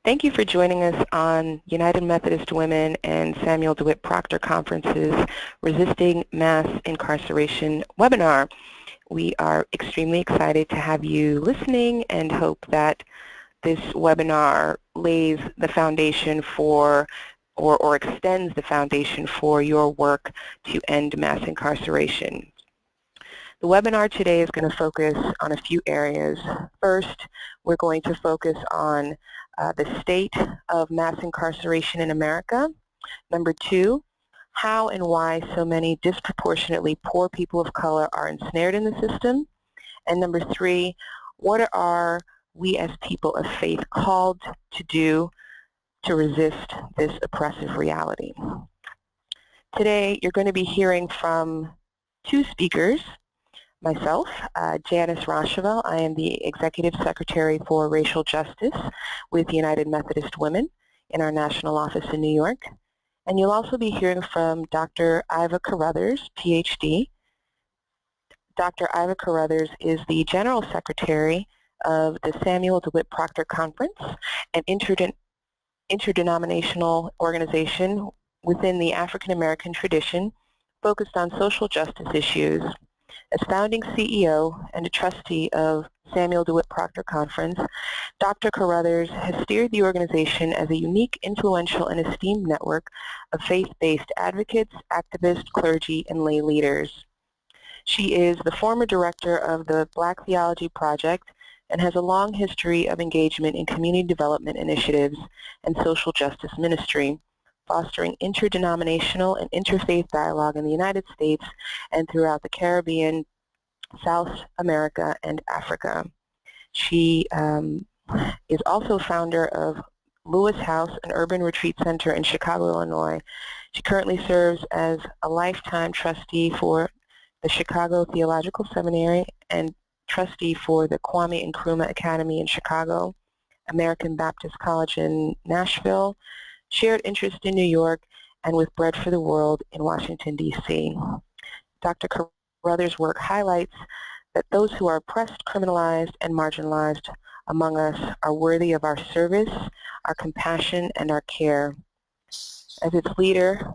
Thank you for joining us on United Methodist Women and Samuel DeWitt Proctor Conference's Resisting Mass Incarceration webinar. We are extremely excited to have you listening and hope that this webinar lays the foundation for or extends the foundation for your work to end mass incarceration. The webinar today is going to focus on a few areas. First, we're going to focus on the state of mass incarceration in America. Number two, how and why so many disproportionately poor people of color are ensnared in the system. And number three, what are we as people of faith called to do to resist this oppressive reality? Today, you're going to be hearing from two speakers. Myself, Janice Rochevelle. I am the Executive Secretary for Racial Justice with United Methodist Women in our national office in New York. And you'll also be hearing from Dr. Iva Carruthers, PhD. Dr. Iva Carruthers is the General Secretary of the Samuel DeWitt Proctor Conference, an interdenominational organization within the African American tradition focused on social justice issues. As founding CEO and a trustee of Samuel DeWitt Proctor Conference, Dr. Carruthers has steered the organization as a unique, influential, and esteemed network of faith-based advocates, activists, clergy, and lay leaders. She is the former director of the Black Theology Project and has a long history of engagement in community development initiatives and social justice ministry, fostering interdenominational and interfaith dialogue in the United States and throughout the Caribbean, South America, and Africa. She is also founder of Lewis House, an urban retreat center in Chicago, Illinois. She currently serves as a lifetime trustee for the Chicago Theological Seminary and trustee for the Kwame Nkrumah Academy in Chicago, American Baptist College in Nashville, shared interest in New York, and with Bread for the World in Washington, D.C. Dr. Carruthers' work highlights that those who are oppressed, criminalized, and marginalized among us are worthy of our service, our compassion, and our care. As its leader,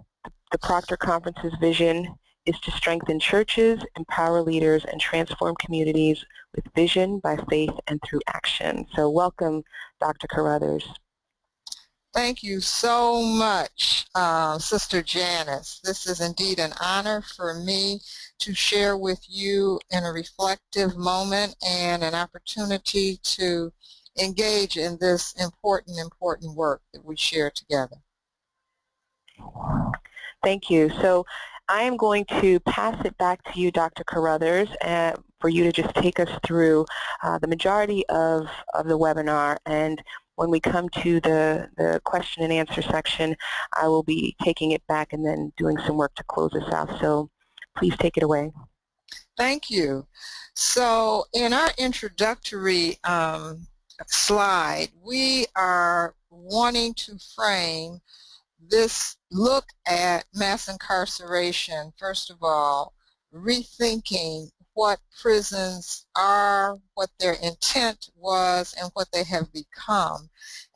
the Proctor Conference's vision is to strengthen churches, empower leaders, and transform communities with vision by faith and through action. So welcome, Dr. Carruthers. Thank you so much, Sister Janice. This is indeed an honor for me to share with you in a reflective moment and an opportunity to engage in this important work that we share together. Thank you. So I am going to pass it back to you, Dr. Carruthers, for you to just take us through the majority of the webinar. And when we come to the question and answer section, I will be taking it back and then doing some work to close us out. So please take it away. Thank you. So in our introductory slide, we are wanting to frame this look at mass incarceration, first of all, rethinking what prisons are, what their intent was, and what they have become.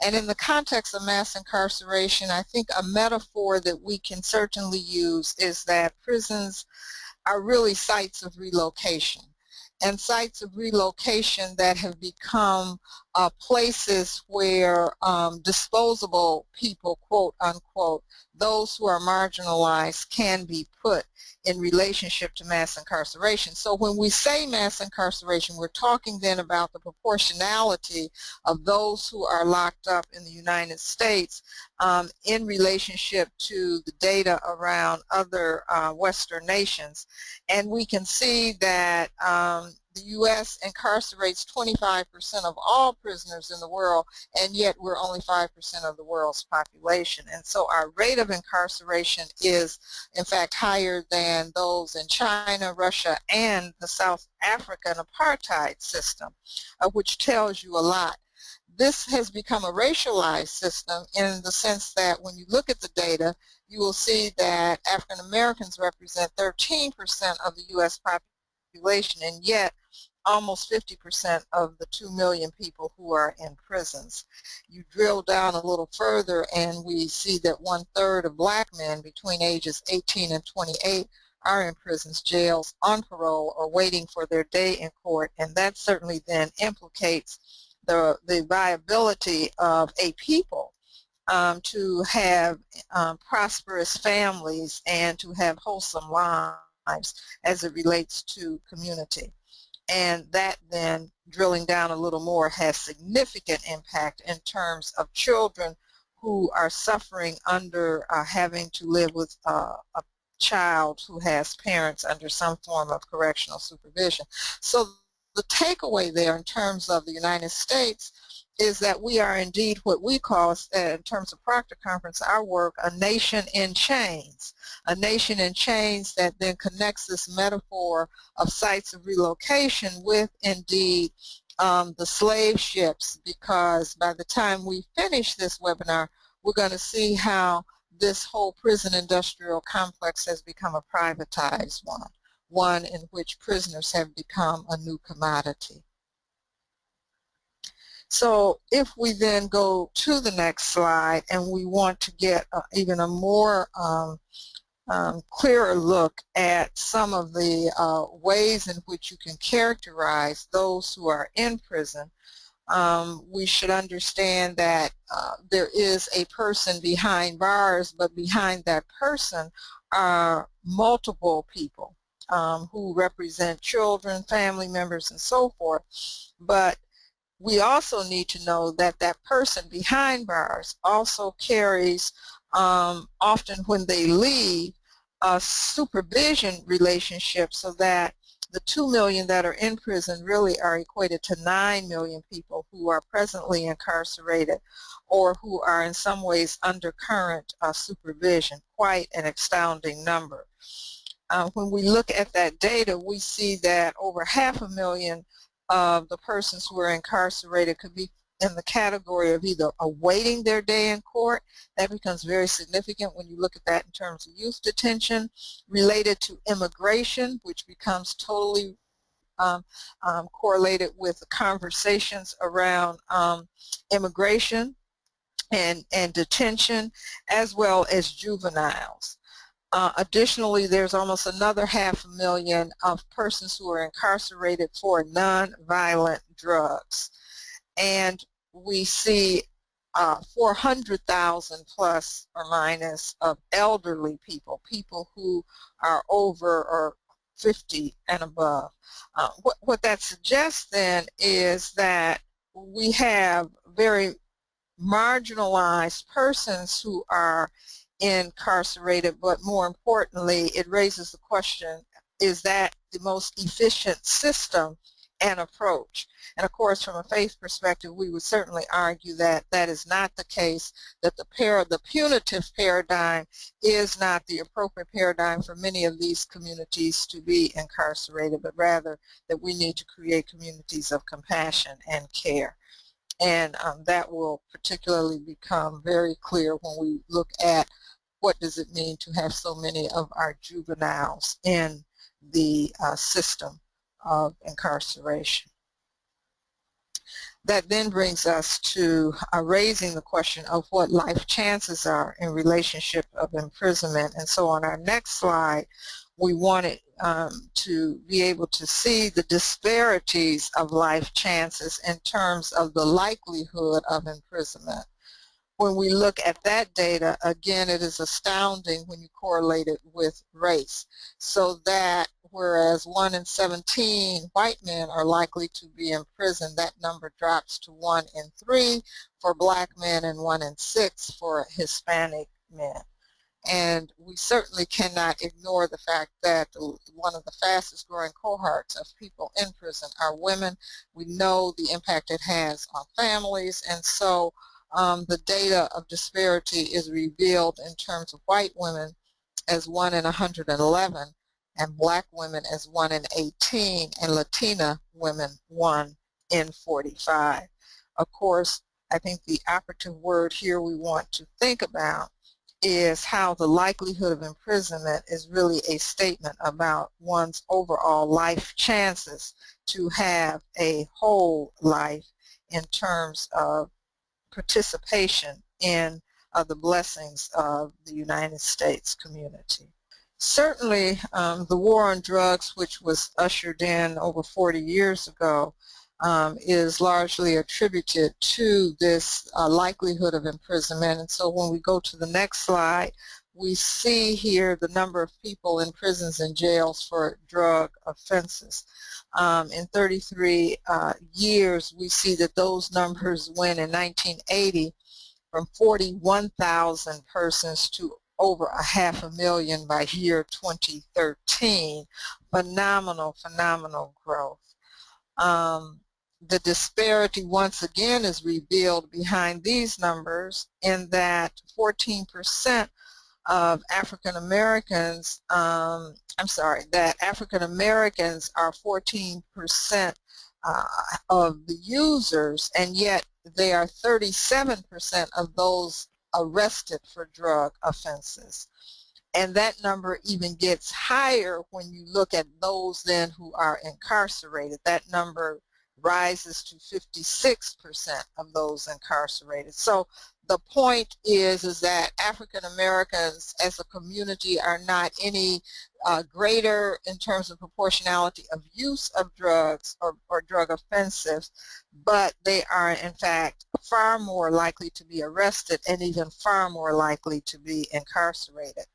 And in the context of mass incarceration, I think a metaphor that we can certainly use is that prisons are really sites of relocation, and sites of relocation that have become places where disposable people, quote unquote, those who are marginalized, can be put in relationship to mass incarceration. So when we say mass incarceration, we're talking then about the proportionality of those who are locked up in the United States in relationship to the data around other Western nations. And we can see that the U.S. incarcerates 25% of all prisoners in the world, and yet we're only 5% of the world's population. And so our rate of incarceration is, in fact, higher than those in China, Russia, and the South African apartheid system, which tells you a lot. This has become a racialized system in the sense that when you look at the data, you will see that African Americans represent 13% of the U.S. population, and yet almost 50% of the 2 million people who are in prisons. You drill down a little further and we see that 1/3 of black men between ages 18 and 28 are in prisons, jails, on parole, or waiting for their day in court, and that certainly then implicates the viability of a people to have prosperous families and to have wholesome lives as it relates to community. And that then, drilling down a little more, has significant impact in terms of children who are suffering under having to live with a child who has parents under some form of correctional supervision. So the takeaway there in terms of the United States is that we are indeed what we call, in terms of Proctor Conference, our work, a nation in chains. A nation in chains that then connects this metaphor of sites of relocation with, indeed, the slave ships, because by the time we finish this webinar, we're going to see how this whole prison industrial complex has become a privatized one in which prisoners have become a new commodity. So if we then go to the next slide and we want to get even a more clearer look at some of the ways in which you can characterize those who are in prison, we should understand that there is a person behind bars, but behind that person are multiple people who represent children, family members, and so forth. But we also need to know that that person behind bars also carries, often when they leave, a supervision relationship, so that the 2 million that are in prison really are equated to 9 million people who are presently incarcerated or who are in some ways under current supervision. Quite an astounding number. When we look at that data, we see that over 500,000 of the persons who are incarcerated could be in the category of either awaiting their day in court. That becomes very significant when you look at that in terms of youth detention, related to immigration, which becomes totally correlated with the conversations around immigration and detention, as well as juveniles. Additionally, there's almost another 500,000 of persons who are incarcerated for non-violent drugs. And we see 400,000 plus or minus of elderly people, people who are over or 50 and above. What that suggests then is that we have very marginalized persons who are incarcerated, but more importantly, it raises the question, is that the most efficient system and approach? And of course, from a faith perspective, we would certainly argue that that is not the case, that the punitive paradigm is not the appropriate paradigm for many of these communities to be incarcerated, but rather that we need to create communities of compassion and care. And that will particularly become very clear when we look at what does it mean to have so many of our juveniles in the system of incarceration. That then brings us to raising the question of what life chances are in relationship of imprisonment. And so on our next slide, we wanted to be able to see the disparities of life chances in terms of the likelihood of imprisonment. When we look at that data, again, it is astounding when you correlate it with race. So that whereas 1 in 17 white men are likely to be in prison, that number drops to 1 in 3 for black men and 1 in 6 for Hispanic men. And we certainly cannot ignore the fact that one of the fastest growing cohorts of people in prison are women. We know the impact it has on families, and so the data of disparity is revealed in terms of white women as 1 in 111, and black women as 1 in 18, and Latina women 1 in 45. Of course, I think the operative word here we want to think about is how the likelihood of imprisonment is really a statement about one's overall life chances to have a whole life in terms of participation in the blessings of the United States community. Certainly, the war on drugs, which was ushered in over 40 years ago, is largely attributed to this likelihood of imprisonment. And so when we go to the next slide, we see here the number of people in prisons and jails for drug offenses. In 33 years, we see that those numbers went in 1980 from 41,000 persons to over 500,000 by year 2013. Phenomenal growth. The disparity once again is revealed behind these numbers in that 14% of African Americans, that African Americans are 14% of the users, and yet they are 37% of those arrested for drug offenses. And that number even gets higher when you look at those then who are incarcerated. That number rises to 56% of those incarcerated. So the point is that African Americans as a community are not any greater in terms of proportionality of use of drugs or drug offenses, but they are in fact far more likely to be arrested and even far more likely to be incarcerated.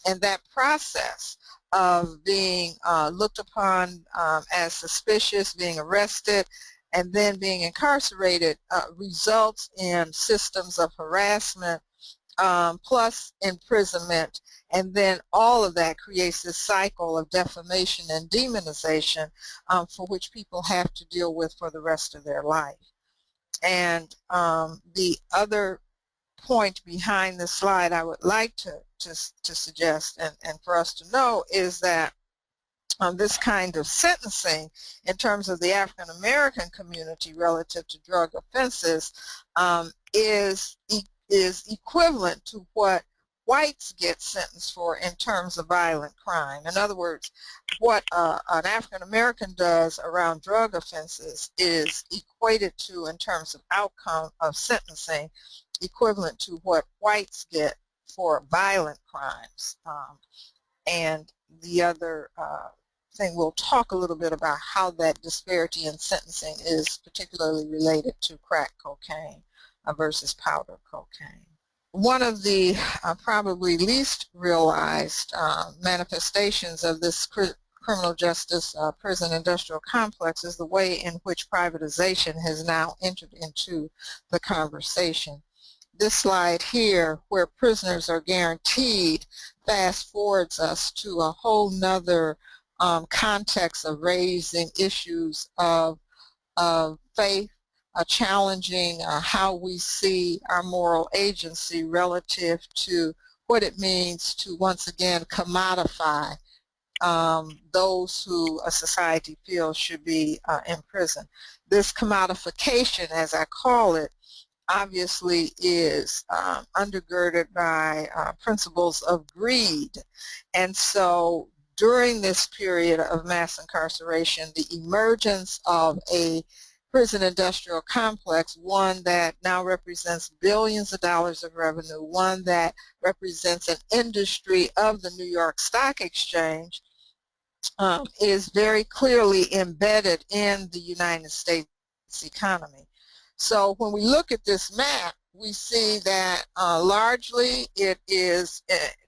And that process of being looked upon as suspicious, being arrested, and then being incarcerated results in systems of harassment plus imprisonment, and then all of that creates this cycle of defamation and demonization for which people have to deal with for the rest of their life. And the other point behind this slide I would like to suggest and for us to know is that this kind of sentencing in terms of the African American community relative to drug offenses is equivalent to what whites get sentenced for in terms of violent crime. In other words, what an African American does around drug offenses is equated to, in terms of outcome of sentencing, equivalent to what whites get for violent crimes. And the other thing, we'll talk a little bit about how that disparity in sentencing is particularly related to crack cocaine versus powder cocaine. One of the probably least realized manifestations of this criminal justice prison industrial complex is the way in which privatization has now entered into the conversation. This slide here, where prisoners are guaranteed, fast forwards us to a whole nother context of raising issues of faith, challenging how we see our moral agency relative to what it means to once again commodify those who a society feels should be in prison. This commodification, as I call it, obviously is undergirded by principles of greed. And so during this period of mass incarceration, the emergence of a prison industrial complex, one that now represents billions of dollars of revenue, one that represents an industry of the New York Stock Exchange, is very clearly embedded in the United States economy. So when we look at this map, we see that largely it is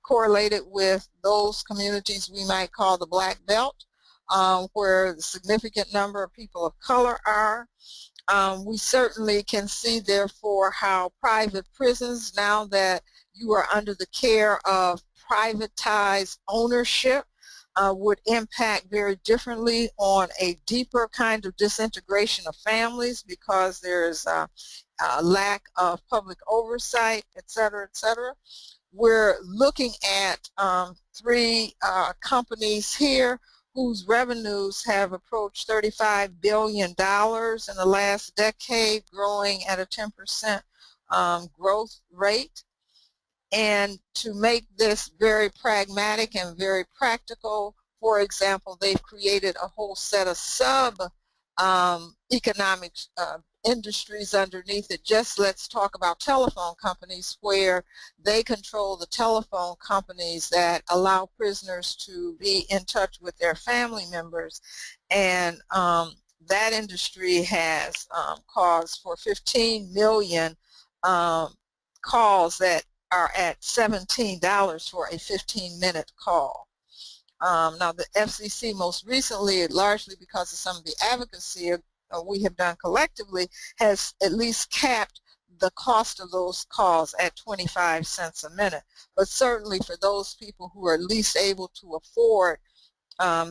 correlated with those communities we might call the Black Belt, where the significant number of people of color are. We certainly can see, therefore, how private prisons, now that you are under the care of privatized ownership, would impact very differently on a deeper kind of disintegration of families because there is a lack of public oversight, et cetera, et cetera. We're looking at three companies here whose revenues have approached $35 billion in the last decade, growing at a 10% growth rate. And to make this very pragmatic and very practical, for example, they've created a whole set of economic industries underneath it. Just let's talk about telephone companies, where they control the telephone companies that allow prisoners to be in touch with their family members. And that industry has caused for 15 million calls that are at $17 for a 15-minute call. Now the FCC most recently, largely because of some of the advocacy we have done collectively, has at least capped the cost of those calls at 25 cents a minute. But certainly for those people who are at least able to afford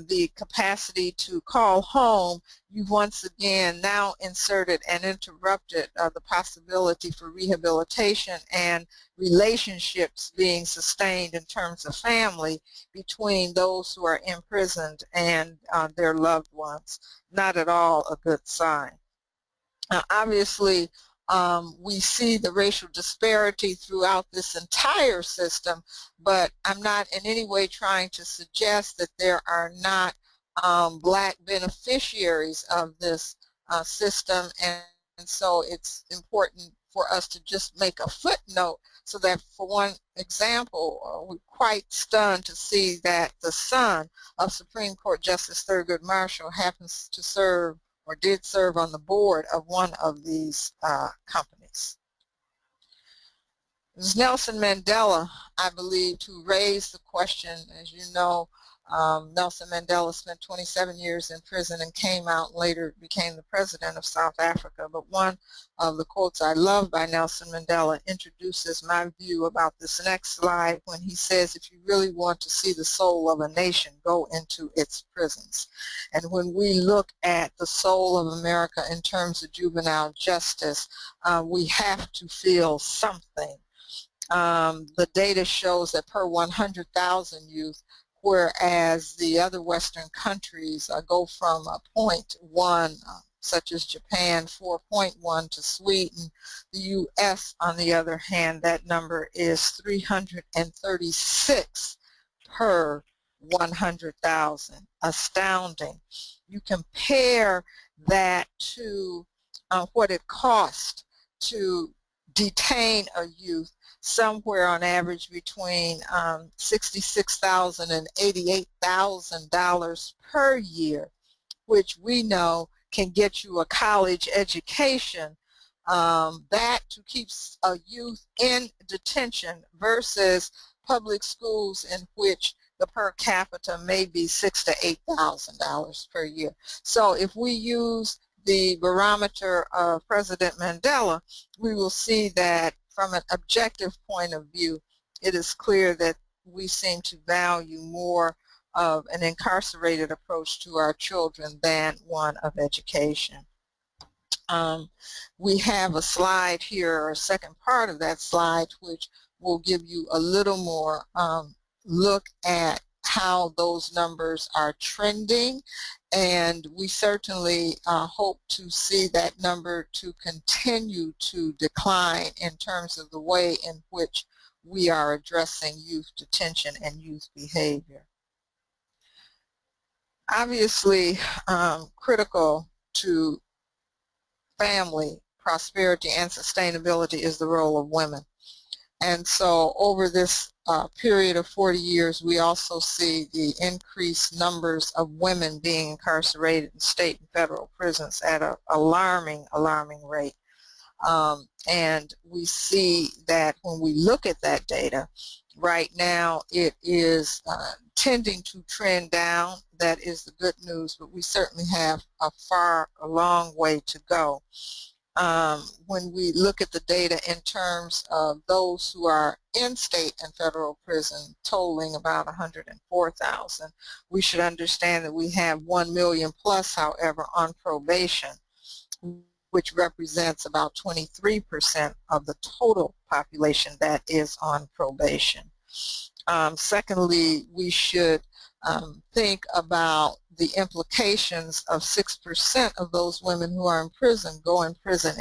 the capacity to call home, you've once again now inserted and interrupted the possibility for rehabilitation and relationships being sustained in terms of family between those who are imprisoned and their loved ones. Not at all a good sign. Now, obviously, we see the racial disparity throughout this entire system, but I'm not in any way trying to suggest that there are not black beneficiaries of this system, and so it's important for us to just make a footnote so that, for one example, we're quite stunned to see that the son of Supreme Court Justice Thurgood Marshall happens to serve or did serve on the board of one of these companies. It was Nelson Mandela, I believe, who raised the question. As you know, Nelson Mandela spent 27 years in prison and came out and later became the president of South Africa. But one of the quotes I love by Nelson Mandela introduces my view about this next slide, when he says, if you really want to see the soul of a nation, go into its prisons. And when we look at the soul of America in terms of juvenile justice, we have to feel something. The data shows that per 100,000 youth, whereas the other Western countries go from 0.1, such as Japan, 4.1 to Sweden. The U.S., on the other hand, that number is 336 per 100,000. Astounding. You compare that to what it costs to detain a youth, somewhere on average between $66,000 and $88,000 per year, which we know can get you a college education. That to keep a youth in detention versus public schools in which the per capita may be $6,000 to $8,000 per year. So if we use the barometer of President Mandela, we will see that from an objective point of view, it is clear that we seem to value more of an incarcerated approach to our children than one of education. We have a slide here, or a second part of that slide, which will give you a little more look at how those numbers are trending, and we certainly hope to see that number to continue to decline in terms of the way in which we are addressing youth detention and youth behavior. Obviously, critical to family prosperity and sustainability is the role of women. And so over this period of 40 years, we also see the increased numbers of women being incarcerated in state and federal prisons at an alarming rate. And we see that when we look at that data, right now it is tending to trend down. That is the good news, but we certainly have a long way to go. When we look at the data in terms of those who are in state and federal prison, totaling about 104,000, we should understand that we have 1 million plus, however, on probation, which represents about 23% of the total population that is on probation. Secondly, we should think about the implications of 6% of those women who are in prison go in prison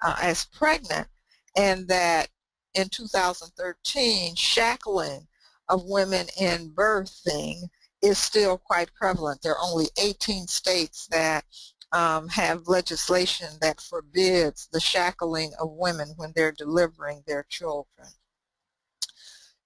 as pregnant, and that in 2013, shackling of women in birthing is still quite prevalent. There are only 18 states that have legislation that forbids the shackling of women when they're delivering their children.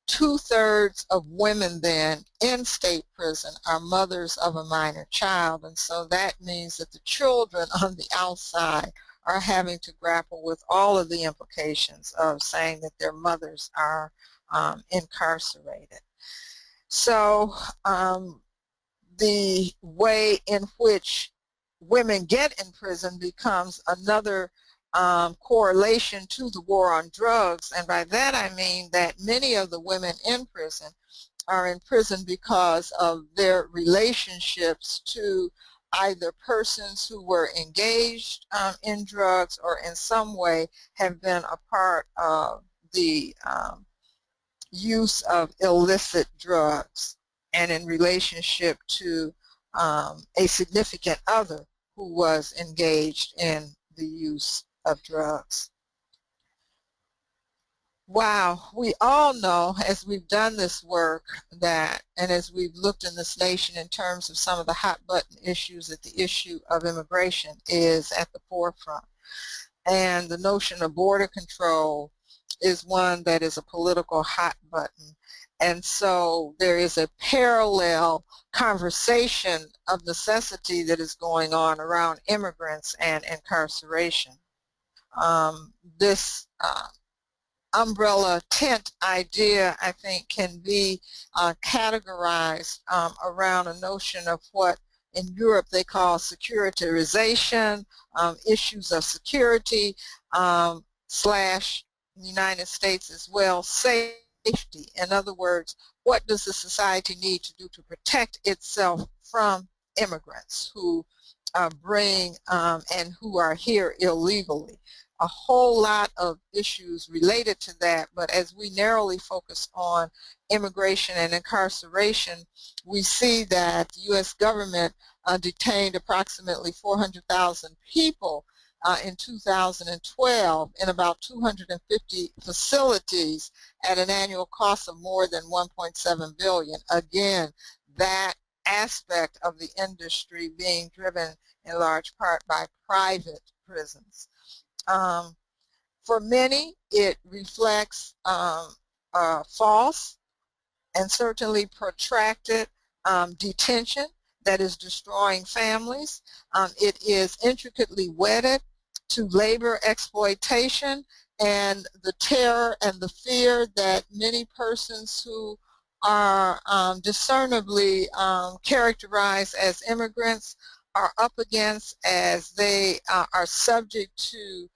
2/3 of women then in state prison are mothers of a minor child, and so that means that the children on the outside are having to grapple with all of the implications of saying that their mothers are incarcerated. So the way in which women get in prison becomes another correlation to the war on drugs, and by that I mean that many of the women in prison are in prison because of their relationships to either persons who were engaged in drugs or in some way have been a part of the use of illicit drugs, and in relationship to a significant other who was engaged in the use of drugs. Wow, we all know as we've done this work that, and as we've looked in this nation in terms of some of the hot button issues, that the issue of immigration is at the forefront. And the notion of border control is one that is a political hot button. And so there is a parallel conversation of necessity that is going on around immigrants and incarceration. This umbrella tent idea, I think, can be categorized around a notion of what in Europe they call securitization, issues of security, slash the United States as well, safety. In other words, what does the society need to do to protect itself from immigrants who bring and who are here illegally? A whole lot of issues related to that, but as we narrowly focus on immigration and incarceration, we see that the U.S. government detained approximately 400,000 people in 2012 in about 250 facilities at an annual cost of more than $1.7 billion. Again, that aspect of the industry being driven in large part by private prisons. For many, it reflects false and certainly protracted detention that is destroying families. It is intricately wedded to labor exploitation and the terror and the fear that many persons who are discernibly characterized as immigrants are up against as they are subject to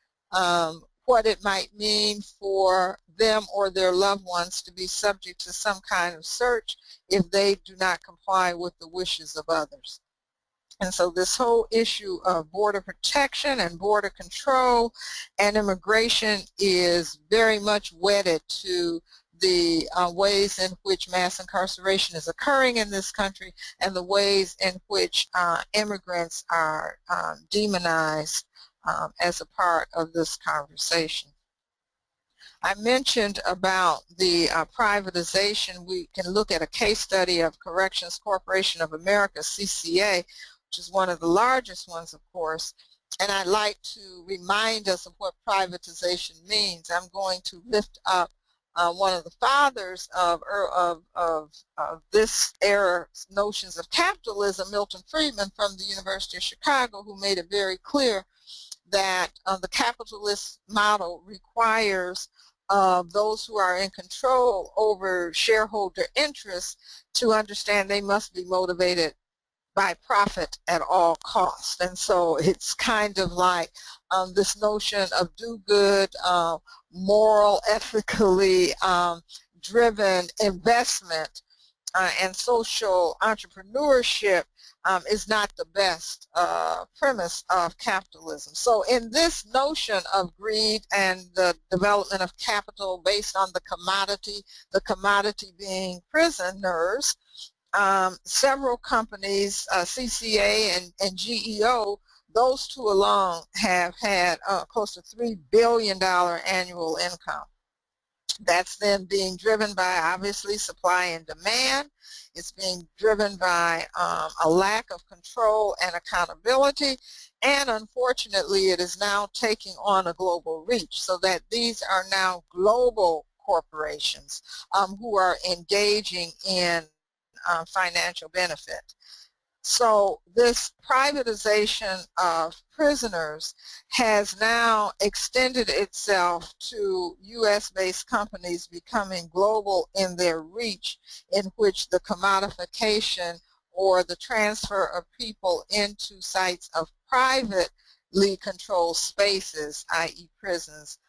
what it might mean for them or their loved ones to be subject to some kind of search if they do not comply with the wishes of others. And so this whole issue of border protection and border control and immigration is very much wedded to the ways in which mass incarceration is occurring in this country and the ways in which immigrants are demonized as a part of this conversation. I mentioned about the privatization. We can look at a case study of Corrections Corporation of America, CCA, which is one of the largest ones, of course, and I'd like to remind us of what privatization means. I'm going to lift up one of the fathers of this era's notions of capitalism, Milton Friedman from the University of Chicago, who made it very clear that the capitalist model requires those who are in control over shareholder interests to understand they must be motivated by profit at all costs. And so it's kind of like this notion of do good, moral, ethically driven investment and social entrepreneurship is not the best premise of capitalism. So in this notion of greed and the development of capital based on the commodity being prisoners, several companies, CCA and GEO, those two alone have had close to $3 billion annual income. That's then being driven by, obviously, supply and demand. It's being driven by a lack of control and accountability. And unfortunately, it is now taking on a global reach, so that these are now global corporations who are engaging in financial benefit. So this privatization of prisoners has now extended itself to U.S.-based companies becoming global in their reach, in which the commodification or the transfer of people into sites of privately controlled spaces, i.e. prisons,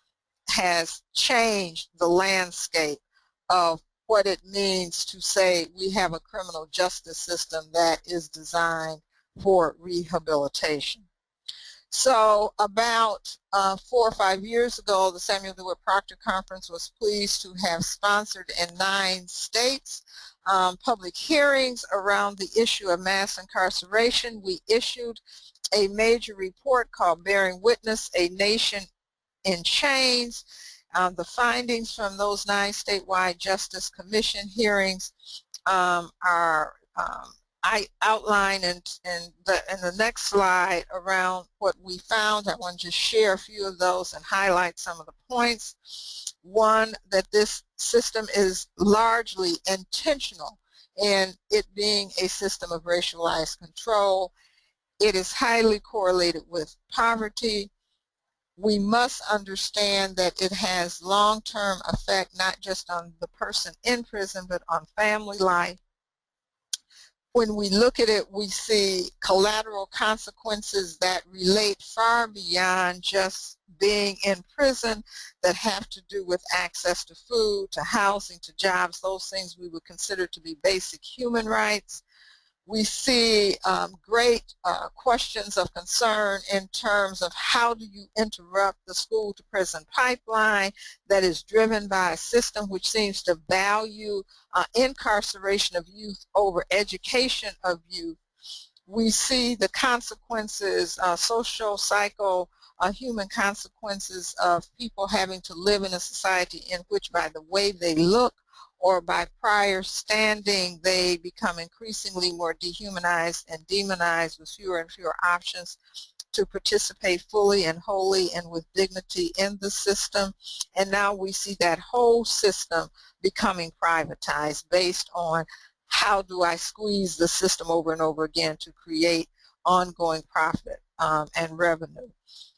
has changed the landscape of what it means to say we have a criminal justice system that is designed for rehabilitation. So about 4 or 5 years ago, the Samuel DeWitt Proctor Conference was pleased to have sponsored in 9 states public hearings around the issue of mass incarceration. We issued a major report called Bearing Witness, A Nation in Chains. The findings from those 9 statewide Justice Commission hearings are I outline in the next slide around what we found. I want to just share a few of those and highlight some of the points. One, that this system is largely intentional in it being a system of racialized control. It is highly correlated with poverty. We must understand that it has long-term effect not just on the person in prison, but on family life. When we look at it, we see collateral consequences that relate far beyond just being in prison, that have to do with access to food, to housing, to jobs, those things we would consider to be basic human rights. We see great questions of concern in terms of how do you interrupt the school-to-prison pipeline that is driven by a system which seems to value incarceration of youth over education of youth. We see the consequences, social, psycho, human consequences of people having to live in a society in which by the way they look or by prior standing, they become increasingly more dehumanized and demonized with fewer and fewer options to participate fully and wholly and with dignity in the system. And now we see that whole system becoming privatized based on how do I squeeze the system over and over again to create ongoing profit and revenue.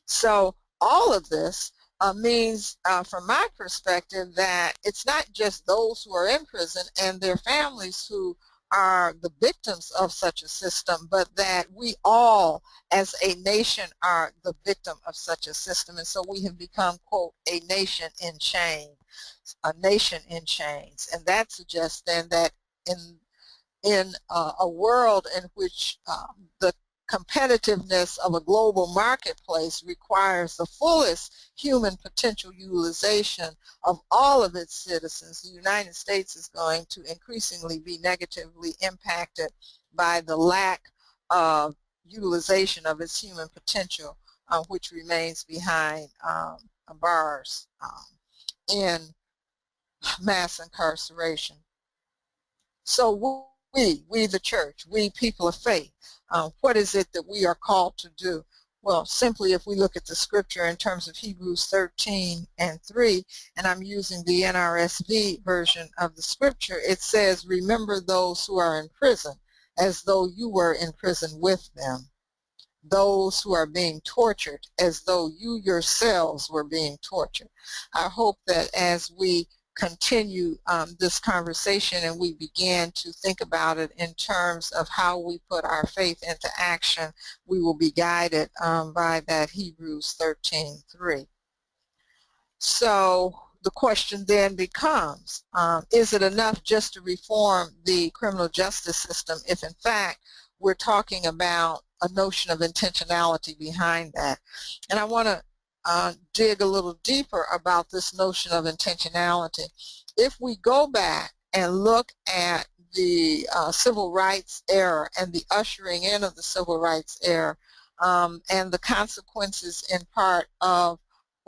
So all of this means, from my perspective, that it's not just those who are in prison and their families who are the victims of such a system, but that we all as a nation are the victim of such a system. And so we have become, quote, a nation in chains, a nation in chains. And that suggests then that in a world in which the competitiveness of a global marketplace requires the fullest human potential utilization of all of its citizens, the United States is going to increasingly be negatively impacted by the lack of utilization of its human potential, which remains behind bars in mass incarceration. So we the church, we people of faith, what is it that we are called to do? Well, simply if we look at the scripture in terms of Hebrews 13:3, and I'm using the NRSV version of the scripture, it says, remember those who are in prison as though you were in prison with them. Those who are being tortured as though you yourselves were being tortured. I hope that as we continue this conversation and we begin to think about it in terms of how we put our faith into action, we will be guided by that Hebrews 13:3. So the question then becomes, is it enough just to reform the criminal justice system if in fact we're talking about a notion of intentionality behind that? And I want to dig a little deeper about this notion of intentionality. If we go back and look at the civil rights era and the ushering in of the civil rights era and the consequences in part of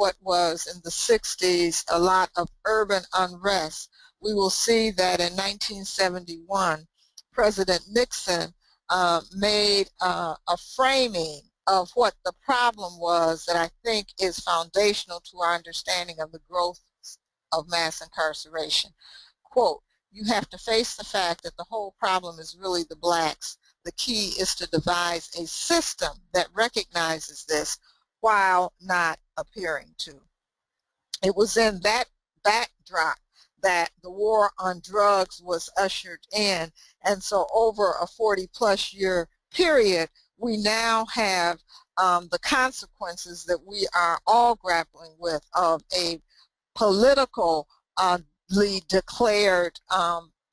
what was in the 60s a lot of urban unrest, we will see that in 1971, President Nixon made a framing of what the problem was that I think is foundational to our understanding of the growth of mass incarceration. Quote, "You have to face the fact that the whole problem is really the blacks. The key is to devise a system that recognizes this while not appearing to." It was in that backdrop that the war on drugs was ushered in. And so over a 40-plus year period, we now have the consequences that we are all grappling with of a politically declared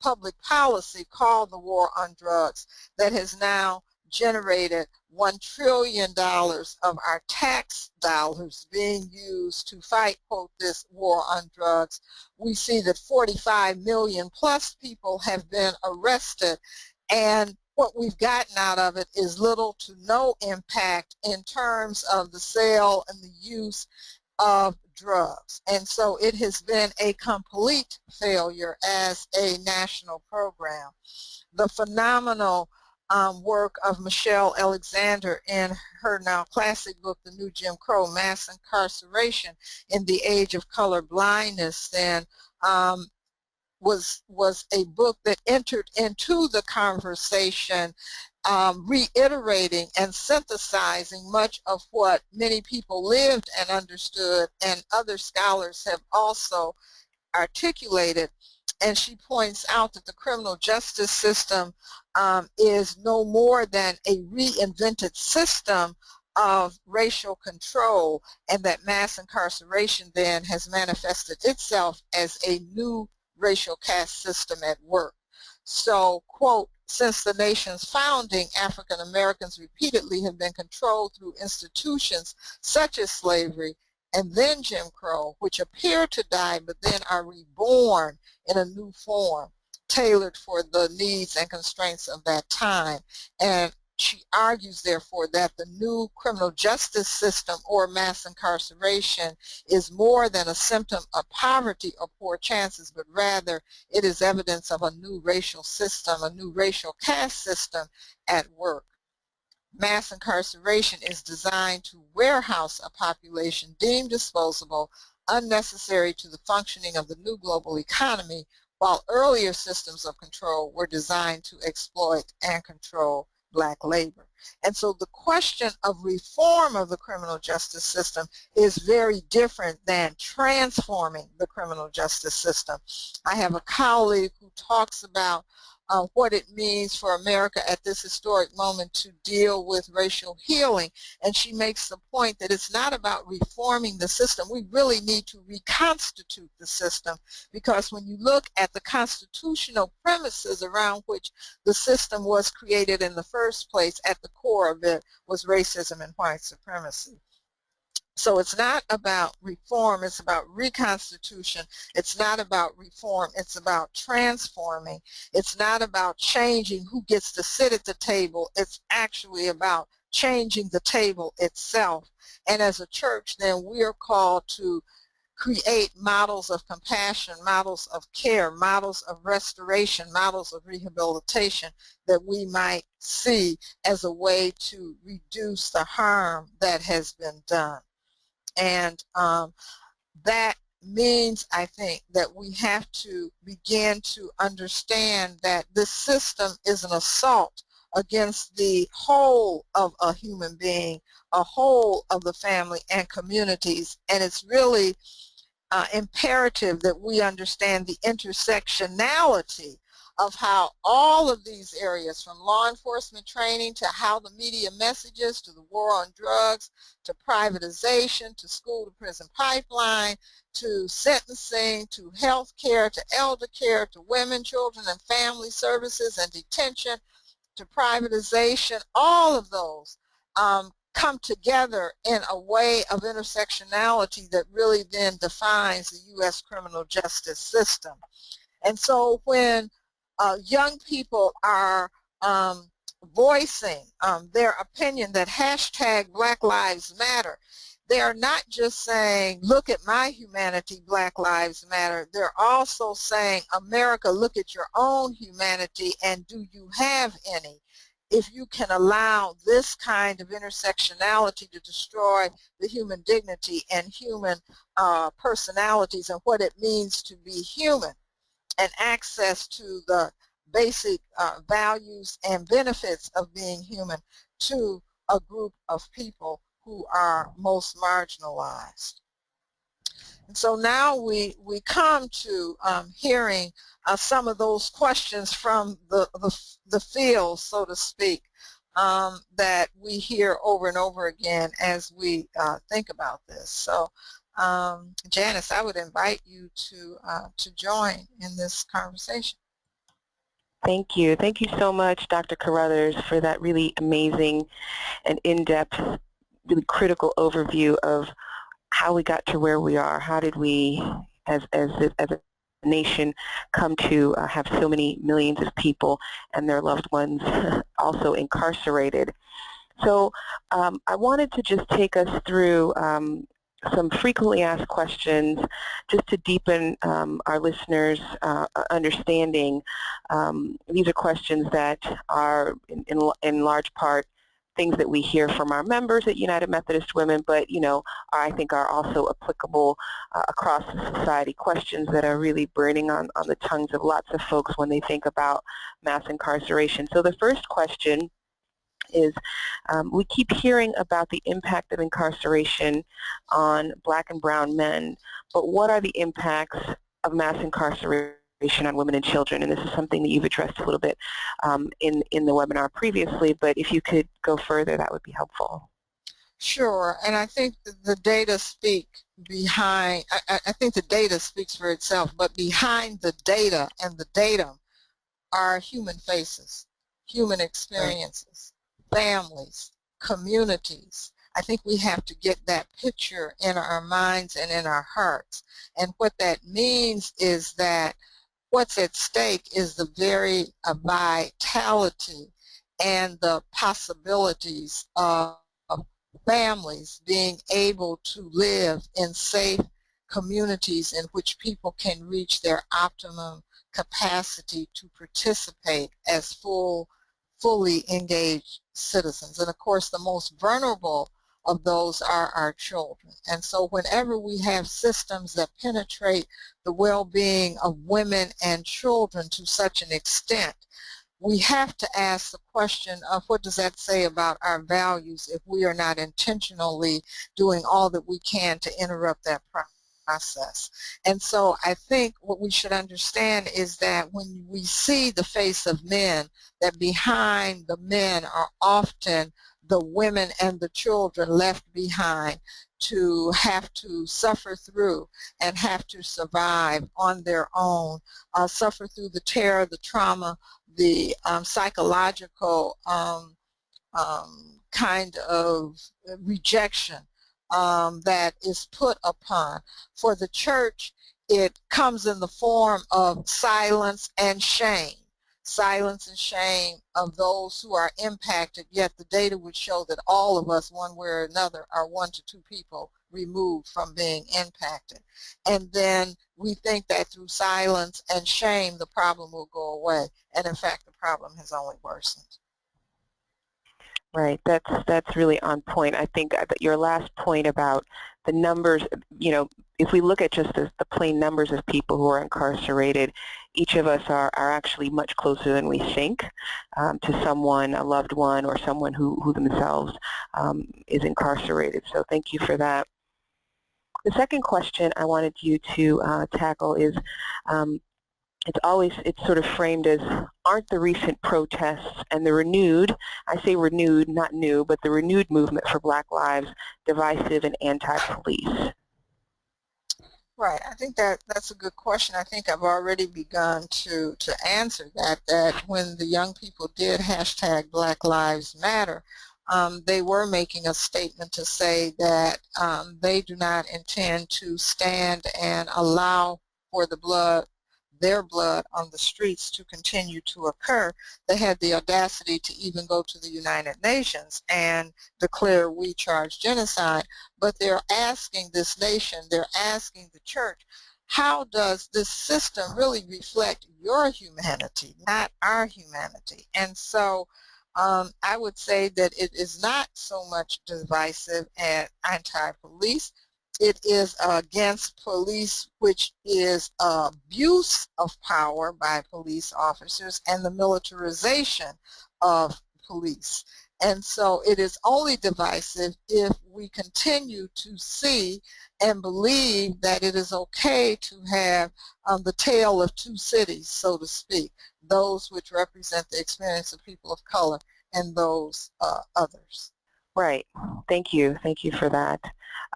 public policy called the war on drugs that has now generated $1 trillion of our tax dollars being used to fight, quote, this war on drugs. We see that 45 million plus people have been arrested, and what we've gotten out of it is little to no impact in terms of the sale and the use of drugs. And so it has been a complete failure as a national program. The phenomenal work of Michelle Alexander in her now classic book, The New Jim Crow, Mass Incarceration in the Age of Color Blindness, then was a book that entered into the conversation, reiterating and synthesizing much of what many people lived and understood, and other scholars have also articulated. And she points out that the criminal justice system is no more than a reinvented system of racial control, and that mass incarceration then has manifested itself as a new racial caste system at work. So, quote, "Since the nation's founding, African Americans repeatedly have been controlled through institutions such as slavery and then Jim Crow, which appear to die but then are reborn in a new form, tailored for the needs and constraints of that time." And she argues, therefore, that the new criminal justice system, or mass incarceration, is more than a symptom of poverty or poor chances, but rather it is evidence of a new racial system, a new racial caste system at work. Mass incarceration is designed to warehouse a population deemed disposable, unnecessary to the functioning of the new global economy, while earlier systems of control were designed to exploit and control black labor. And so the question of reform of the criminal justice system is very different than transforming the criminal justice system. I have a colleague who talks about what it means for America at this historic moment to deal with racial healing. And she makes the point that it's not about reforming the system. We really need to reconstitute the system, because when you look at the constitutional premises around which the system was created in the first place, at the core of it was racism and white supremacy. So it's not about reform, it's about reconstitution. It's not about reform, it's about transforming. It's not about changing who gets to sit at the table. It's actually about changing the table itself. And as a church, then we are called to create models of compassion, models of care, models of restoration, models of rehabilitation that we might see as a way to reduce the harm that has been done. And that means, I think, that we have to begin to understand that this system is an assault against the whole of a human being, a whole of the family and communities, and it's really imperative that we understand the intersectionality of how all of these areas, from law enforcement training to how the media messages, to the war on drugs, to privatization, to school to prison pipeline, to sentencing, to health care, to elder care, to women, children, and family services and detention, to privatization, all of those come together in a way of intersectionality that really then defines the U.S. criminal justice system. And so when young people are voicing their opinion that hashtag Black Lives Matter, they are not just saying, look at my humanity, Black Lives Matter. They're also saying, America, look at your own humanity, and do you have any? If you can allow this kind of intersectionality to destroy the human dignity and human personalities and what it means to be human, and access to the basic values and benefits of being human to a group of people who are most marginalized. And so now we come to hearing some of those questions from the field, so to speak, that we hear over and over again as we think about this. So Janice, I would invite you to join in this conversation. Thank you. Thank you so much, Dr. Carruthers, for that really amazing and in-depth, really critical overview of how we got to where we are. How did we, as a nation, come to have so many millions of people and their loved ones also incarcerated? So I wanted to just take us through some frequently asked questions just to deepen our listeners' understanding. These are questions that are in large part things that we hear from our members at United Methodist Women, but I think are also applicable across the society, questions that are really burning on the tongues of lots of folks when they think about mass incarceration. So the first question is, we keep hearing about the impact of incarceration on Black and brown men, but what are the impacts of mass incarceration on women and children? And this is something that you've addressed a little bit in the webinar previously, but if you could go further, that would be helpful. Sure, and I think the data speak behind, I think the data speaks for itself, but behind the data and the datum are human faces, human experiences, families, communities. I think we have to get that picture in our minds and in our hearts. And what that means is that what's at stake is the very vitality and the possibilities of families being able to live in safe communities in which people can reach their optimum capacity to participate as fully engaged citizens. And of course, the most vulnerable of those are our children. And so whenever we have systems that penetrate the well-being of women and children to such an extent, we have to ask the question of what does that say about our values if we are not intentionally doing all that we can to interrupt that process. And so I think what we should understand is that when we see the face of men, that behind the men are often the women and the children left behind to have to suffer through and have to survive on their own, suffer through the terror, the trauma, the psychological kind of rejection that is put upon. For the church, it comes in the form of silence and shame. Silence and shame of those who are impacted, yet the data would show that all of us, one way or another, are 1 to 2 people removed from being impacted. And then we think that through silence and shame, the problem will go away. And in fact, the problem has only worsened. Right, that's really on point. I think that your last point about the numbers, if we look at just the plain numbers of people who are incarcerated, each of us are actually much closer than we think to someone, a loved one, or someone who themselves is incarcerated. So thank you for that. The second question I wanted you to tackle is, it's sort of framed as, aren't the recent protests and the renewed, I say renewed, not new, but the renewed movement for Black lives divisive and anti-police? Right. I think that's a good question. I think I've already begun to answer that when the young people did hashtag Black Lives Matter, they were making a statement to say that they do not intend to stand and allow for the blood their blood on the streets to continue to occur. They had the audacity to even go to the United Nations and declare we charge genocide, but they're asking this nation, they're asking the church, how does this system really reflect your humanity, not our humanity? And so I would say that it is not so much divisive and anti-police. It is against police, which is abuse of power by police officers and the militarization of police. And so it is only divisive if we continue to see and believe that it is okay to have the tale of two cities, so to speak, those which represent the experience of people of color and those others. Right. Thank you. Thank you for that.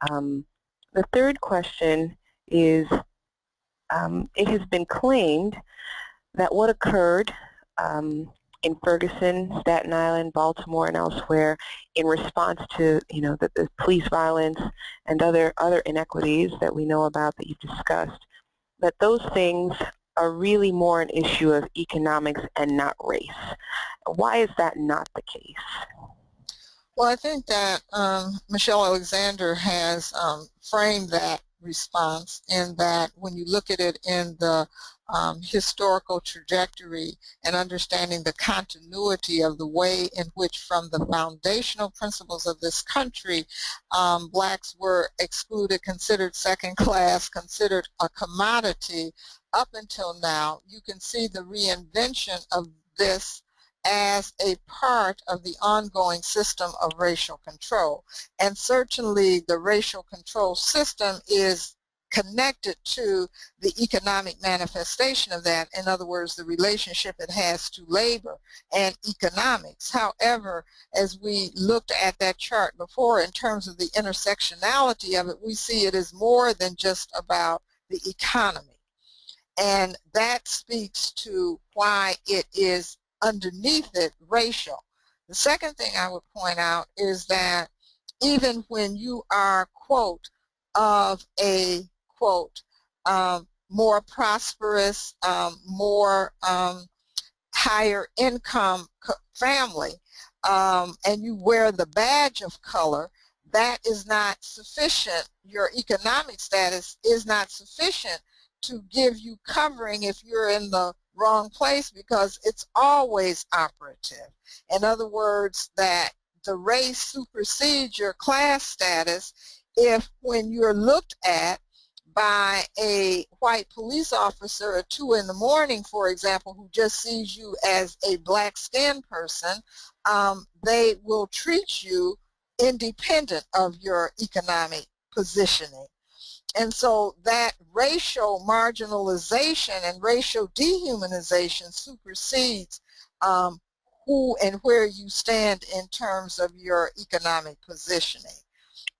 The third question is, it has been claimed that what occurred in Ferguson, Staten Island, Baltimore, and elsewhere in response to, the police violence and other inequities that we know about that you've discussed, that those things are really more an issue of economics and not race. Why is that not the case? Well, I think that Michelle Alexander has framed that response in that when you look at it in the historical trajectory and understanding the continuity of the way in which from the foundational principles of this country, blacks were excluded, considered second class, considered a commodity up until now, you can see the reinvention of this as a part of the ongoing system of racial control. And certainly the racial control system is connected to the economic manifestation of that. In other words, the relationship it has to labor and economics. However, as we looked at that chart before in terms of the intersectionality of it, we see it as more than just about the economy. And that speaks to why it is underneath it racial. The second thing I would point out is that even when you are, quote, of a, quote, more prosperous, more higher income family, and you wear the badge of color, that is not sufficient. Your economic status is not sufficient to give you covering if you're in the wrong place, because it's always operative. In other words, that the race supersedes your class status if when you're looked at by a white police officer at 2 in the morning, for example, who just sees you as a black-skinned person, they will treat you independent of your economic positioning. And so that racial marginalization and racial dehumanization supersedes who and where you stand in terms of your economic positioning.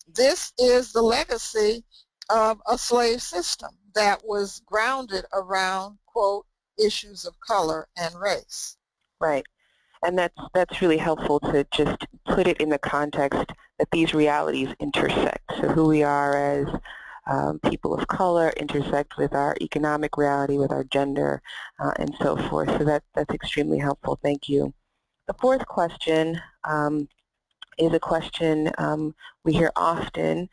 This is the legacy of a slave system that was grounded around, quote, issues of color and race. Right. And that's really helpful to just put it in the context that these realities intersect. So who we are as people of color intersect with our economic reality, with our gender, and so forth. So that's extremely helpful. Thank you. The fourth question is a question we hear often.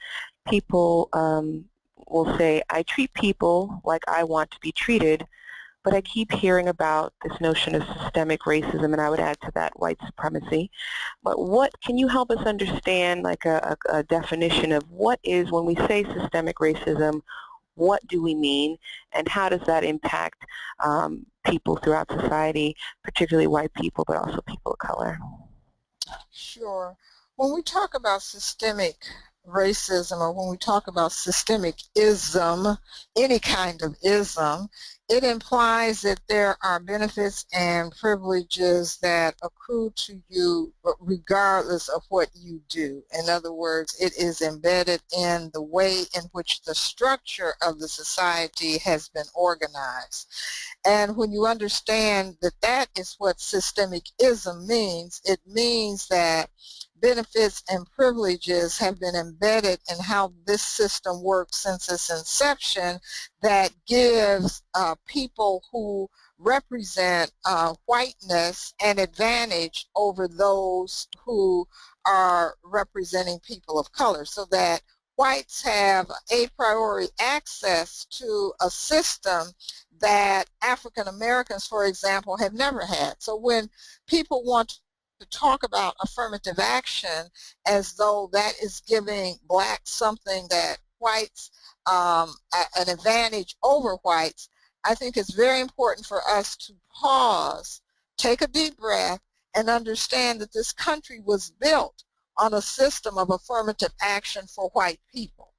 People will say, I treat people like I want to be treated, but I keep hearing about this notion of systemic racism, and I would add to that white supremacy. But what can you help us understand, like a definition of what is, when we say systemic racism, what do we mean, and how does that impact people throughout society, particularly white people, but also people of color? Sure. When we talk about systemic racism, or when we talk about systemic ism, any kind of ism, it implies that there are benefits and privileges that accrue to you regardless of what you do. In other words, it is embedded in the way in which the structure of the society has been organized. And when you understand that that is what systemic ism means, it means that benefits and privileges have been embedded in how this system works since its inception that gives people who represent whiteness an advantage over those who are representing people of color, so that whites have a priori access to a system that African Americans, for example, have never had. So when people want to talk about affirmative action as though that is giving blacks something that whites, an advantage over whites, I think it's very important for us to pause, take a deep breath, and understand that this country was built on a system of affirmative action for white people.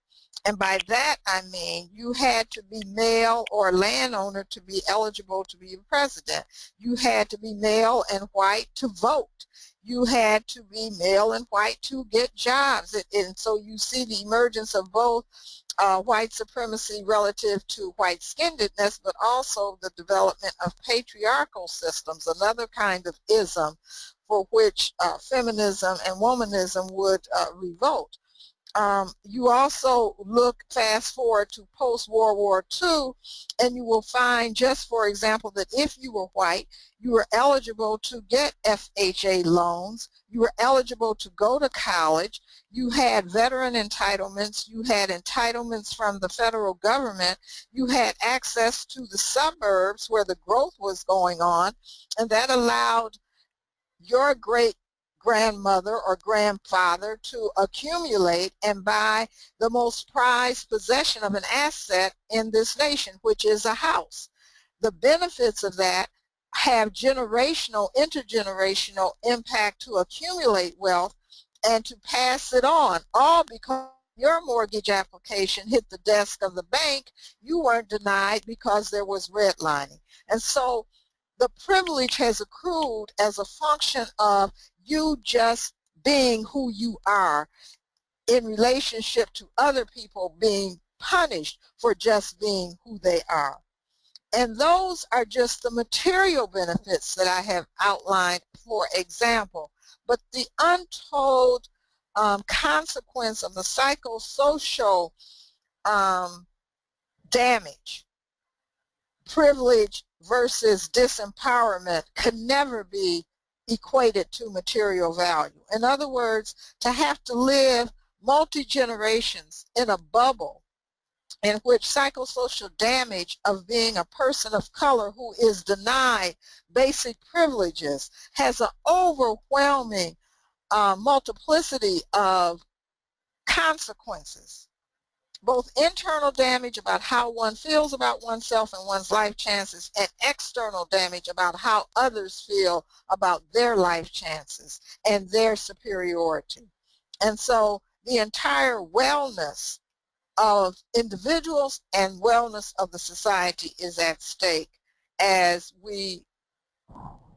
And by that I mean you had to be male or a landowner to be eligible to be a president. You had to be male and white to vote. You had to be male and white to get jobs. And so you see the emergence of both white supremacy relative to white-skinnedness, but also the development of patriarchal systems, another kind of ism for which feminism and womanism would revolt. You also look fast forward to post-World War II, and you will find, just for example, that if you were white, you were eligible to get FHA loans, you were eligible to go to college, you had veteran entitlements, you had entitlements from the federal government, you had access to the suburbs where the growth was going on, and that allowed your great-grandmother or grandfather to accumulate and buy the most prized possession of an asset in this nation, which is a house. The benefits of that have generational, intergenerational impact to accumulate wealth and to pass it on, all because your mortgage application hit the desk of the bank. You weren't denied because there was redlining. And so the privilege has accrued as a function of you just being who you are in relationship to other people being punished for just being who they are. And those are just the material benefits that I have outlined, for example. But the untold consequence of the psychosocial damage, privilege versus disempowerment, can never be equated to material value. In other words, to have to live multi-generations in a bubble in which psychosocial damage of being a person of color who is denied basic privileges has an overwhelming multiplicity of consequences, both internal damage about how one feels about oneself and one's life chances, and external damage about how others feel about their life chances and their superiority. And so the entire wellness of individuals and wellness of the society is at stake, as we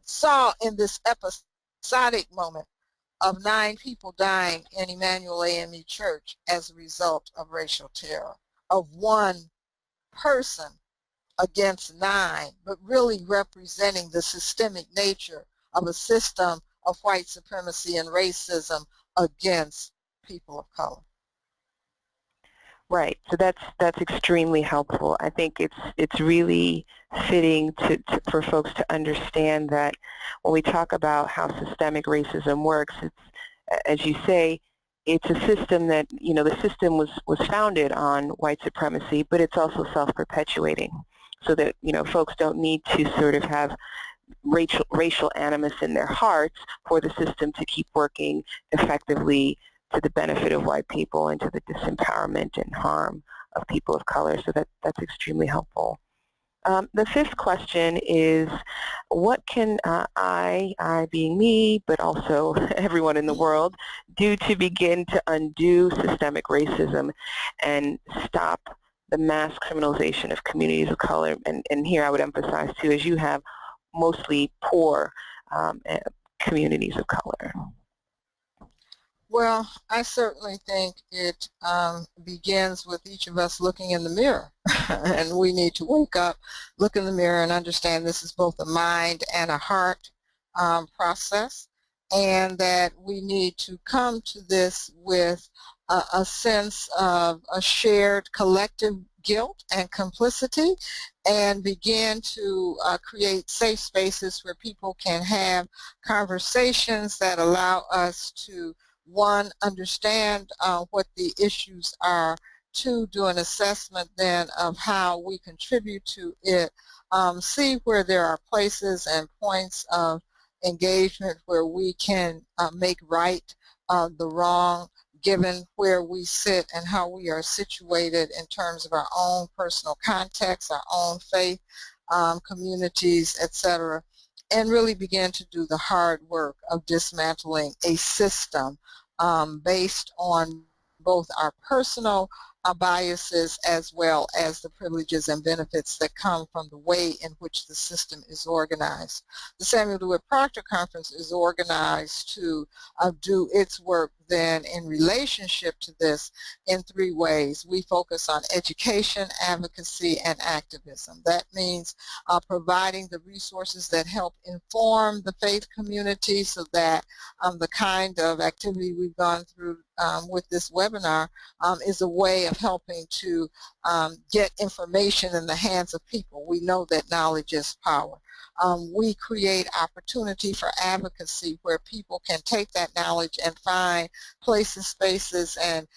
saw in this episodic moment of 9 people dying in Emmanuel AME Church as a result of racial terror, of one person against 9, but really representing the systemic nature of a system of white supremacy and racism against people of color. Right. So that's extremely helpful. I think it's really fitting for folks to understand that when we talk about how systemic racism works, it's, as you say, it's a system that, the system was founded on white supremacy, but it's also self-perpetuating, so that, folks don't need to sort of have racial animus in their hearts for the system to keep working effectively to the benefit of white people and to the disempowerment and harm of people of color. So that's extremely helpful. The 5th question is, what can I being me, but also everyone in the world, do to begin to undo systemic racism and stop the mass criminalization of communities of color? And here I would emphasize, too, as you have mostly poor communities of color. Well, I certainly think it begins with each of us looking in the mirror. And we need to wake up, look in the mirror, and understand this is both a mind and a heart process. and that we need to come to this with a sense of a shared collective guilt and complicity, and begin to create safe spaces where people can have conversations that allow us to, one, understand what the issues are, two, do an assessment then of how we contribute to it, see where there are places and points of engagement where we can make right the wrong, given where we sit and how we are situated in terms of our own personal context, our own faith, communities, etc., and really begin to do the hard work of dismantling a system based on both our personal biases as well as the privileges and benefits that come from the way in which the system is organized. The Samuel DeWitt Proctor Conference is organized to do its work then in relationship to this in three ways. We focus on education, advocacy, and activism. That means providing the resources that help inform the faith community so that the kind of activity we've gone through with this webinar is a way of helping to get information in the hands of people. We know that knowledge is power. We create opportunity for advocacy where people can take that knowledge and find places, spaces, and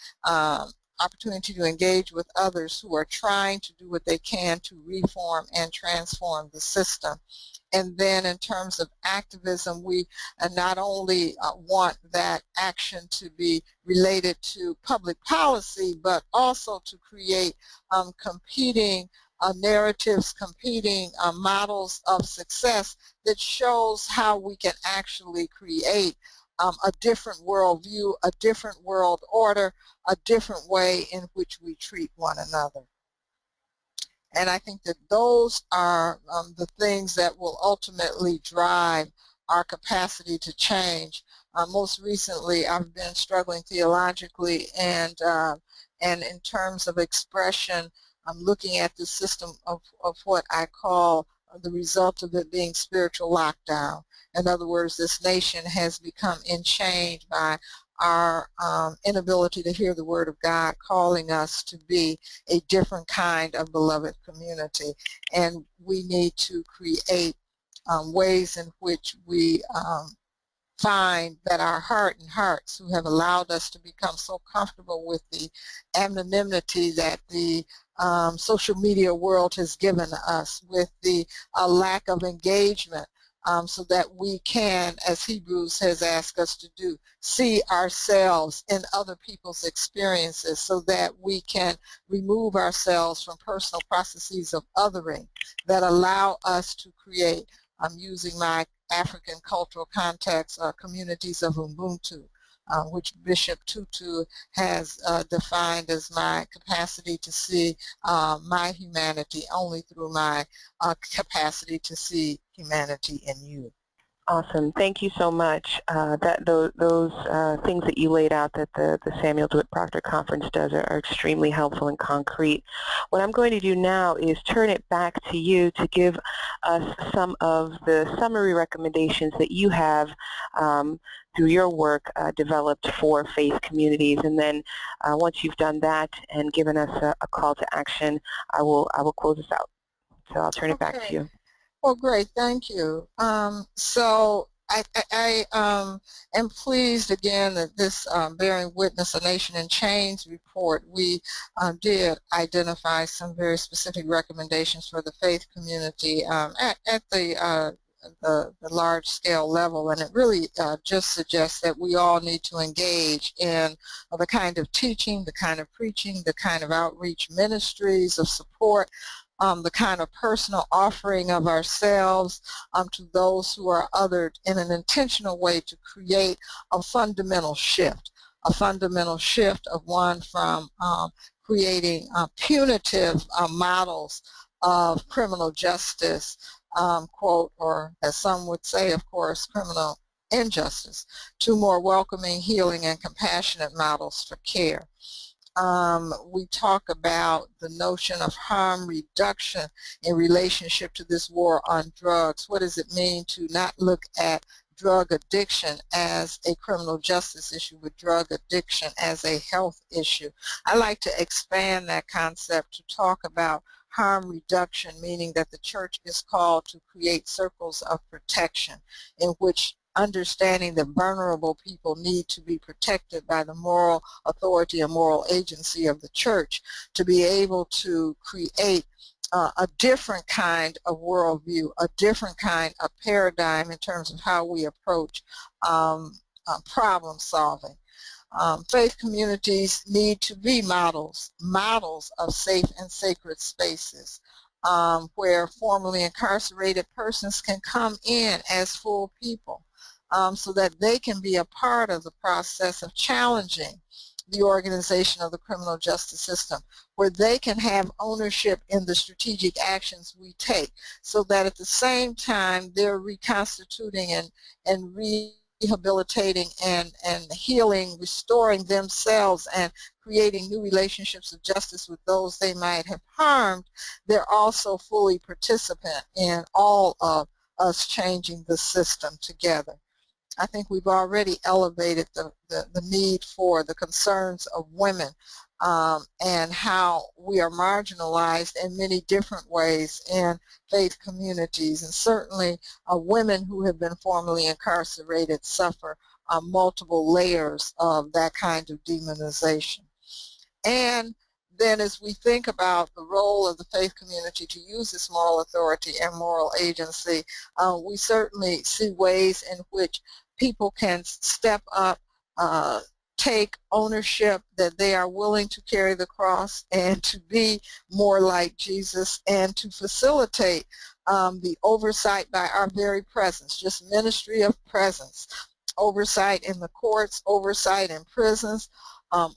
opportunity to engage with others who are trying to do what they can to reform and transform the system. And then in terms of activism, we not only want that action to be related to public policy, but also to create competing narratives, competing models of success that shows how we can actually create a different worldview, a different world order, a different way in which we treat one another. And I think that those are the things that will ultimately drive our capacity to change. Most recently, I've been struggling theologically and in terms of expression, I'm looking at the system of what I call the result of it being spiritual lockdown. In other words, this nation has become enchained by our inability to hear the word of God calling us to be a different kind of beloved community. And we need to create ways in which we find that our heart and hearts who have allowed us to become so comfortable with the anonymity that the social media world has given us, with the lack of engagement, so that we can, as Hebrews has asked us to do, see ourselves in other people's experiences so that we can remove ourselves from personal processes of othering that allow us to create, using my African cultural context, communities of Ubuntu, which Bishop Tutu has defined as my capacity to see my humanity only through my capacity to see humanity in you. Awesome. Thank you so much. Those things that you laid out that the Samuel DeWitt Proctor Conference does are extremely helpful and concrete. What I'm going to do now is turn it back to you to give us some of the summary recommendations that you have through your work developed for faith communities. And then once you've done that and given us a call to action, I will close us out. So I'll turn it back to you. Well, great, thank you. So I am pleased again that this Bearing Witness, A Nation in Chains report, we did identify some very specific recommendations for the faith community at the large scale level, and it really just suggests that we all need to engage in the kind of teaching, the kind of preaching, the kind of outreach ministries of support, the kind of personal offering of ourselves to those who are othered in an intentional way to create a fundamental shift of one from creating punitive models of criminal justice, quote, or as some would say, of course, criminal injustice, to more welcoming, healing, and compassionate models for care. We talk about the notion of harm reduction in relationship to this war on drugs. What does it mean to not look at drug addiction as a criminal justice issue, with drug addiction as a health issue. I like to expand that concept to talk about harm reduction, meaning that the church is called to create circles of protection in which understanding that vulnerable people need to be protected by the moral authority and moral agency of the church to be able to create a different kind of worldview, a different kind of paradigm in terms of how we approach problem solving. Faith communities need to be models of safe and sacred spaces where formerly incarcerated persons can come in as full people so that they can be a part of the process of challenging the organization of the criminal justice system, where they can have ownership in the strategic actions we take, so that at the same time they're reconstituting and rehabilitating and healing, restoring themselves and creating new relationships of justice with those they might have harmed. They're also fully participant in all of us changing the system together. I think we've already elevated the need for the concerns of women and how we are marginalized in many different ways in faith communities. And certainly women who have been formerly incarcerated suffer multiple layers of that kind of demonization. And then as we think about the role of the faith community to use its moral authority and moral agency, we certainly see ways in which people can step up, take ownership that they are willing to carry the cross and to be more like Jesus, and to facilitate the oversight by our very presence, just ministry of presence, oversight in the courts, oversight in prisons,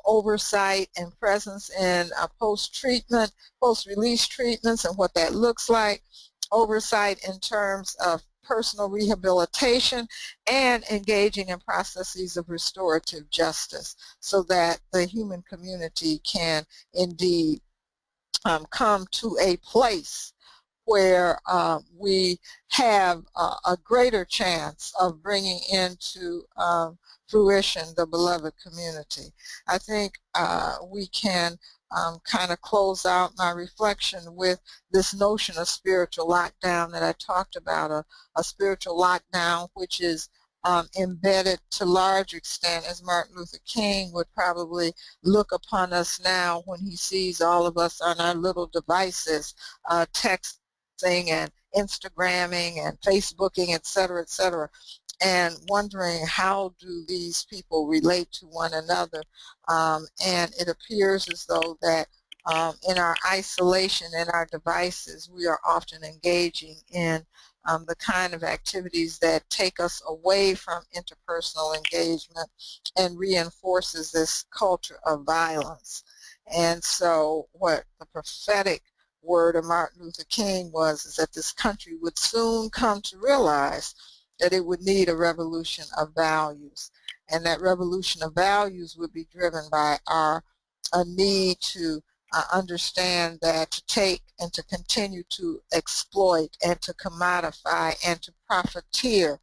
oversight and presence in post-treatment, post-release treatments and what that looks like, oversight in terms of personal rehabilitation, and engaging in processes of restorative justice so that the human community can indeed come to a place where we have a greater chance of bringing into fruition the beloved community. I think we can kind of close out my reflection with this notion of spiritual lockdown that I talked about, a spiritual lockdown which is embedded to large extent, as Martin Luther King would probably look upon us now when he sees all of us on our little devices, texting and Instagramming and Facebooking, et cetera, and wondering how do these people relate to one another. And it appears as though that in our isolation in our devices, we are often engaging in the kind of activities that take us away from interpersonal engagement and reinforces this culture of violence. And so what the prophetic word of Martin Luther King is that this country would soon come to realize that it would need a revolution of values, and that revolution of values would be driven by a need to understand that to take and to continue to exploit and to commodify and to profiteer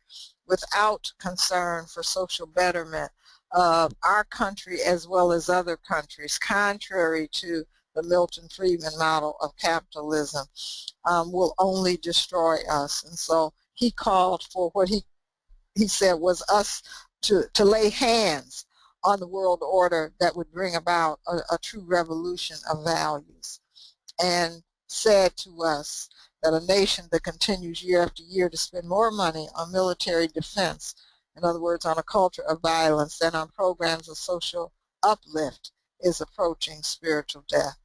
without concern for social betterment of our country as well as other countries, contrary to the Milton Friedman model of capitalism, will only destroy us. And so he called for what he said was us to lay hands on the world order that would bring about a true revolution of values, and said to us that a nation that continues year after year to spend more money on military defense, in other words, on a culture of violence, than on programs of social uplift, is approaching spiritual death.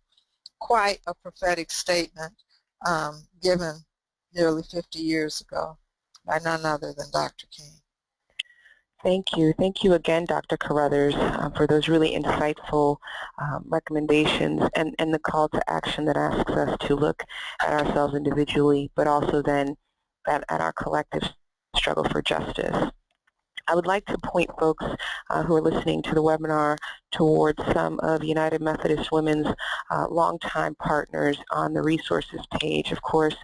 Quite a prophetic statement given nearly 50 years ago by none other than Dr. King. Thank you. Thank you again, Dr. Carruthers, for those really insightful recommendations and the call to action that asks us to look at ourselves individually, but also then at our collective struggle for justice. I would like to point folks who are listening to the webinar towards some of United Methodist Women's longtime partners on the resources page. Of course,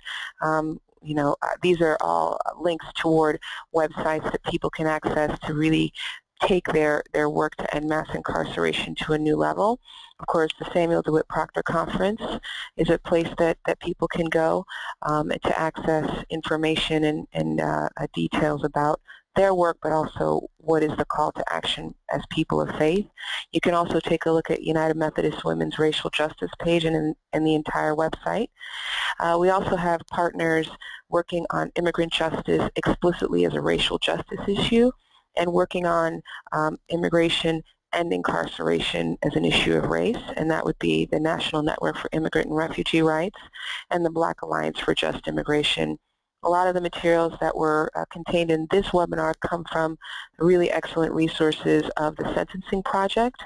these are all links toward websites that people can access to really take their work to end mass incarceration to a new level. Of course, the Samuel DeWitt Proctor Conference is a place that people can go to access information and details about their work, but also what is the call to action as people of faith. You can also take a look at United Methodist Women's Racial Justice page and the entire website. We also have partners working on immigrant justice explicitly as a racial justice issue, and working on immigration and incarceration as an issue of race, and that would be the National Network for Immigrant and Refugee Rights and the Black Alliance for Just Immigration. A lot of the materials that were contained in this webinar come from really excellent resources of the Sentencing Project.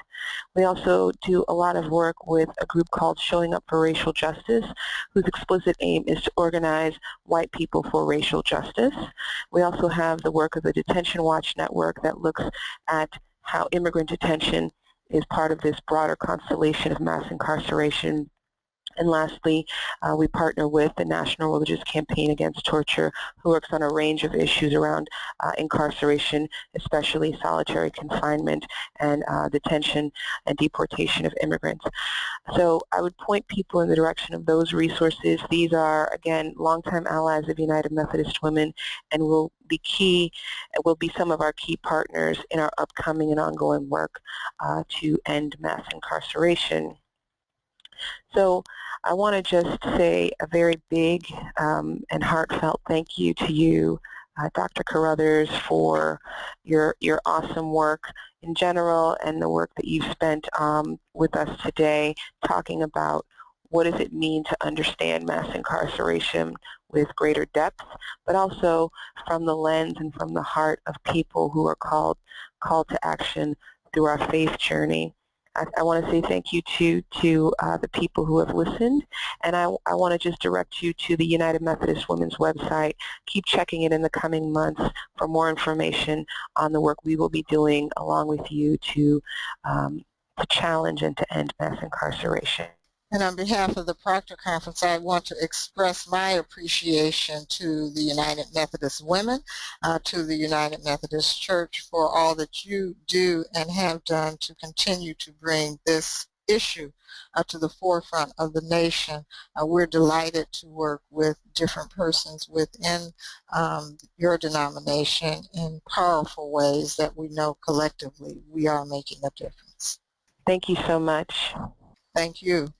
We also do a lot of work with a group called Showing Up for Racial Justice, whose explicit aim is to organize white people for racial justice. We also have the work of the Detention Watch Network that looks at how immigrant detention is part of this broader constellation of mass incarceration. And lastly, we partner with the National Religious Campaign Against Torture, who works on a range of issues around incarceration, especially solitary confinement and detention and deportation of immigrants. So I would point people in the direction of those resources. These are, again, longtime allies of United Methodist Women and will be some of our key partners in our upcoming and ongoing work to end mass incarceration. So I want to just say a very big and heartfelt thank you to you, Dr. Carruthers, for your awesome work in general and the work that you've spent with us today talking about what does it mean to understand mass incarceration with greater depth, but also from the lens and from the heart of people who are called to action through our faith journey. I want to say thank you to the people who have listened, and I want to just direct you to the United Methodist Women's website. Keep checking it in the coming months for more information on the work we will be doing along with you to challenge and to end mass incarceration. And on behalf of the Proctor Conference, I want to express my appreciation to the United Methodist Women, to the United Methodist Church for all that you do and have done to continue to bring this issue to the forefront of the nation. We're delighted to work with different persons within your denomination in powerful ways that we know collectively we are making a difference. Thank you so much. Thank you.